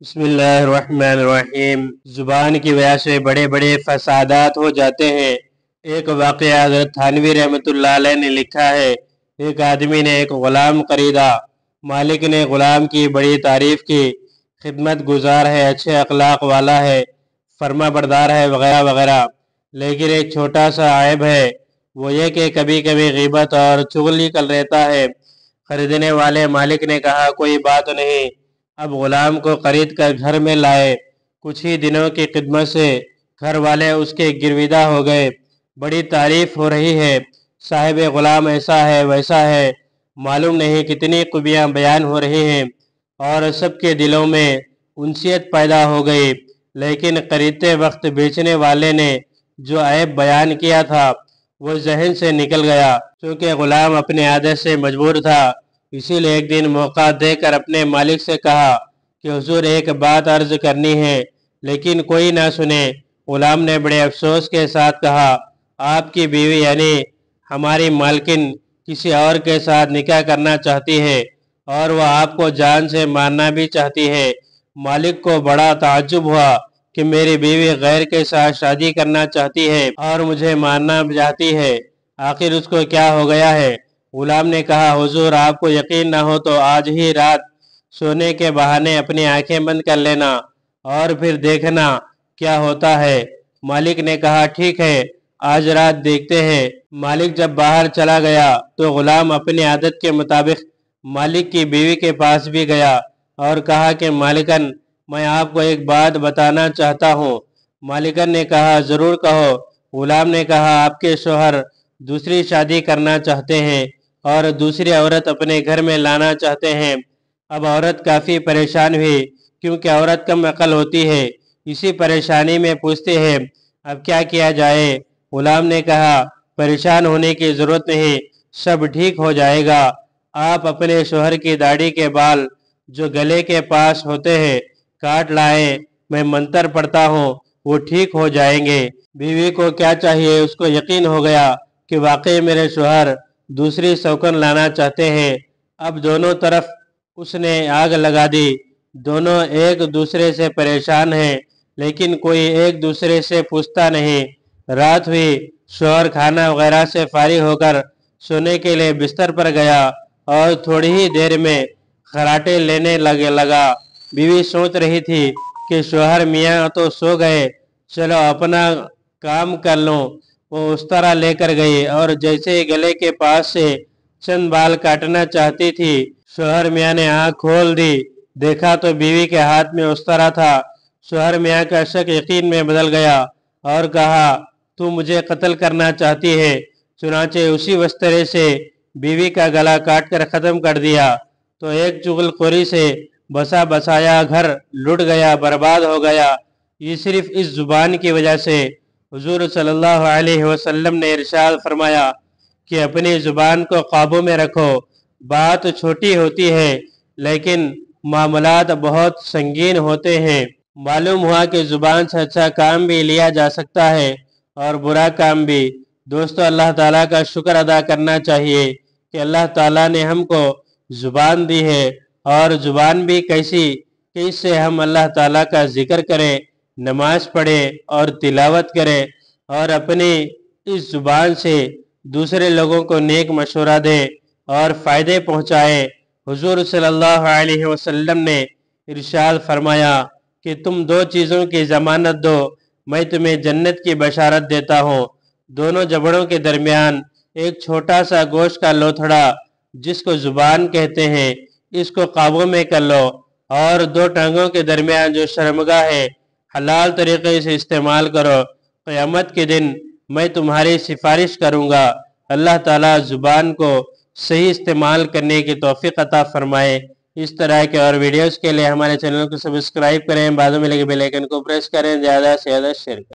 بسم اللہ الرحمن الرحیم۔ زبان کی وجہ سے بڑے بڑے فسادات ہو جاتے ہیں۔ ایک واقعہ حضرت تھانوی رحمۃ اللہ علیہ نے لکھا ہے، ایک آدمی نے ایک غلام خریدا۔ مالک نے غلام کی بڑی تعریف کی، خدمت گزار ہے، اچھے اخلاق والا ہے، فرما بردار ہے وغیرہ وغیرہ، لیکن ایک چھوٹا سا عیب ہے، وہ یہ کہ کبھی کبھی غیبت اور چغلی کر رہتا ہے۔ خریدنے والے مالک نے کہا کوئی بات نہیں، اب غلام کو خرید کر گھر میں لائے۔ کچھ ہی دنوں کی خدمت سے گھر والے اس کے گرویدہ ہو گئے، بڑی تعریف ہو رہی ہے، صاحب غلام ایسا ہے ویسا ہے، معلوم نہیں کتنی خوبیاں بیان ہو رہی ہیں، اور سب کے دلوں میں انسیت پیدا ہو گئی۔ لیکن خریدتے وقت بیچنے والے نے جو عیب بیان کیا تھا وہ ذہن سے نکل گیا، چونکہ غلام اپنے عادت سے مجبور تھا۔ اسی لیے ایک دن موقع دے کر اپنے مالک سے کہا کہ حضور ایک بات عرض کرنی ہے، لیکن کوئی نہ سنے۔ غلام نے بڑے افسوس کے ساتھ کہا، آپ کی بیوی یعنی ہماری مالکن کسی اور کے ساتھ نکاح کرنا چاہتی ہے، اور وہ آپ کو جان سے مارنا بھی چاہتی ہے۔ مالک کو بڑا تعجب ہوا کہ میری بیوی غیر کے ساتھ شادی کرنا چاہتی ہے اور مجھے مارنا چاہتی ہے، آخر اس کو کیا ہو گیا ہے؟ غلام نے کہا، حضور آپ کو یقین نہ ہو تو آج ہی رات سونے کے بہانے اپنی آنکھیں بند کر لینا اور پھر دیکھنا کیا ہوتا ہے۔ مالک نے کہا ٹھیک ہے، آج رات دیکھتے ہیں۔ مالک جب باہر چلا گیا تو غلام اپنی عادت کے مطابق مالک کی بیوی کے پاس بھی گیا اور کہا کہ مالکن میں آپ کو ایک بات بتانا چاہتا ہوں۔ مالکن نے کہا ضرور کہو۔ غلام نے کہا آپ کے شوہر دوسری شادی کرنا چاہتے ہیں اور دوسری عورت اپنے گھر میں لانا چاہتے ہیں۔ اب عورت کافی پریشان ہوئی، کیونکہ عورت کم عقل ہوتی ہے، اسی پریشانی میں پوچھتے ہیں اب کیا کیا جائے؟ غلام نے کہا پریشان ہونے کی ضرورت نہیں، سب ٹھیک ہو جائے گا۔ آپ اپنے شوہر کی داڑھی کے بال جو گلے کے پاس ہوتے ہیں کاٹ لائیں، میں منتر پڑھتا ہوں، وہ ٹھیک ہو جائیں گے۔ بیوی کو کیا چاہیے، اس کو یقین ہو گیا کہ واقعی میرے شوہر دوسری سوکن لانا چاہتے ہیں۔ اب دونوں طرف اس نے آگ لگا دی، دونوں ایک دوسرے سے پریشان ہیں، لیکن کوئی ایک دوسرے سے پوچھتا نہیں۔ رات ہوئی، شوہر کھانا وغیرہ سے فارغ ہو کر سونے کے لیے بستر پر گیا اور تھوڑی ہی دیر میں خراٹے لینے لگا۔ بیوی سوچ رہی تھی کہ شوہر میاں تو سو گئے، چلو اپنا کام کر لوں۔ وہ استرا لے کر گئی اور جیسے ہی گلے کے پاس سے چند بال کاٹنا چاہتی تھی، شوہر میاں نے آنکھ کھول دی، دیکھا تو بیوی کے ہاتھ میں استرا تھا۔ شوہر میاں کا شک یقین میں بدل گیا اور کہا تو مجھے قتل کرنا چاہتی ہے، چنانچہ اسی وسترے سے بیوی کا گلا کاٹ کر ختم کر دیا۔ تو ایک چغل خوری سے بسا بسایا گھر لٹ گیا، برباد ہو گیا۔ یہ صرف اس زبان کی وجہ سے۔ حضور صلی اللہ علیہ وسلم نے ارشاد فرمایا کہ اپنی زبان کو قابو میں رکھو۔ بات چھوٹی ہوتی ہے لیکن معاملات بہت سنگین ہوتے ہیں۔ معلوم ہوا کہ زبان سے اچھا کام بھی لیا جا سکتا ہے اور برا کام بھی۔ دوستو اللہ تعالیٰ کا شکر ادا کرنا چاہیے کہ اللہ تعالیٰ نے ہم کو زبان دی ہے، اور زبان بھی کیسی کہ اس سے ہم اللہ تعالیٰ کا ذکر کریں، نماز پڑھیں اور تلاوت کریں، اور اپنی اس زبان سے دوسرے لوگوں کو نیک مشورہ دیں اور فائدے پہنچائیں۔ حضور صلی اللہ علیہ وسلم نے ارشاد فرمایا کہ تم دو چیزوں کی ضمانت دو، میں تمہیں جنت کی بشارت دیتا ہوں۔ دونوں جبڑوں کے درمیان ایک چھوٹا سا گوشت کا لوتھڑا جس کو زبان کہتے ہیں، اس کو قابو میں کر لو، اور دو ٹانگوں کے درمیان جو شرمگاہ ہے حلال طریقے سے استعمال کرو، قیامت کے دن میں تمہاری سفارش کروں گا۔ اللہ تعالیٰ زبان کو صحیح استعمال کرنے کی توفیق عطا فرمائے۔ اس طرح کے اور ویڈیوز کے لیے ہمارے چینل کو سبسکرائب کریں، بعد میں لگے بیل آئیکن کو پریس کریں، زیادہ سے زیادہ شیئر کریں۔